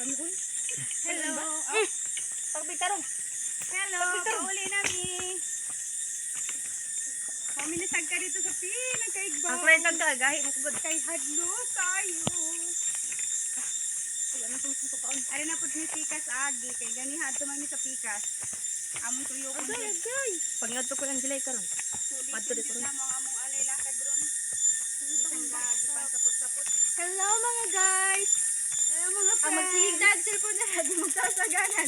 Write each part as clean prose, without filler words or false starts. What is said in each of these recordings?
Hello. Pagbitarong. Hello. Pauli nami. Paminisag ka dito sa pinagkaigbaw. Ang klentag ka, gahi mo kubod. Kay hadlo tayo. Ano kung susukaon? Ari na pud ni pikas agi kay ganiha adto man mi sa pikas. Among tuyo ko. Agay. Pangiyot ko ang gilay karon. Adto di ko ron. Among alay lakad ron. Bisan gipan sapot-sapot. Hello mga guys. Hello mga friends. Magsigig dad cellphone na di magsasaganan.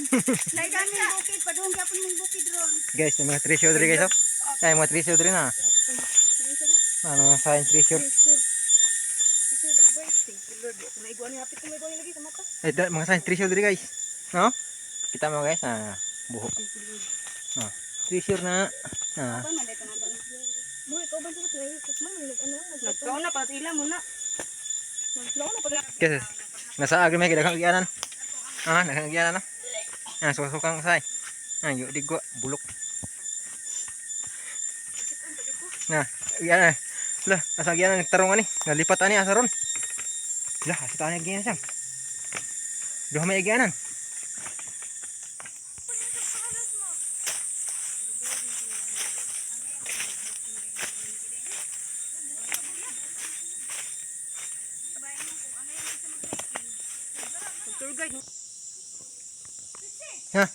Nay kami bukid padung gyapon mong bukid ron. Guys, may mga treasure diri guys, oh. Ay, mga treasure diri na. Ano, sign treasure. Mga sign treasure diri guys. No? Kita mo guys, buho. Treasure na. Apa man dito na doon. Buhay ko ba sa play? Nagkaon na pa sila muna. Nagkaon na pa. Guys, nasa agri may kidakang gianan. Nakang gianan na. Sukang say. Yo digwa bulok. Gianan. Lah, nasa gianan nagtarong ani. Nalipat ani asaron. Lah, asita ani gianan siyang. Duha may gianan. Tour guide. Ha?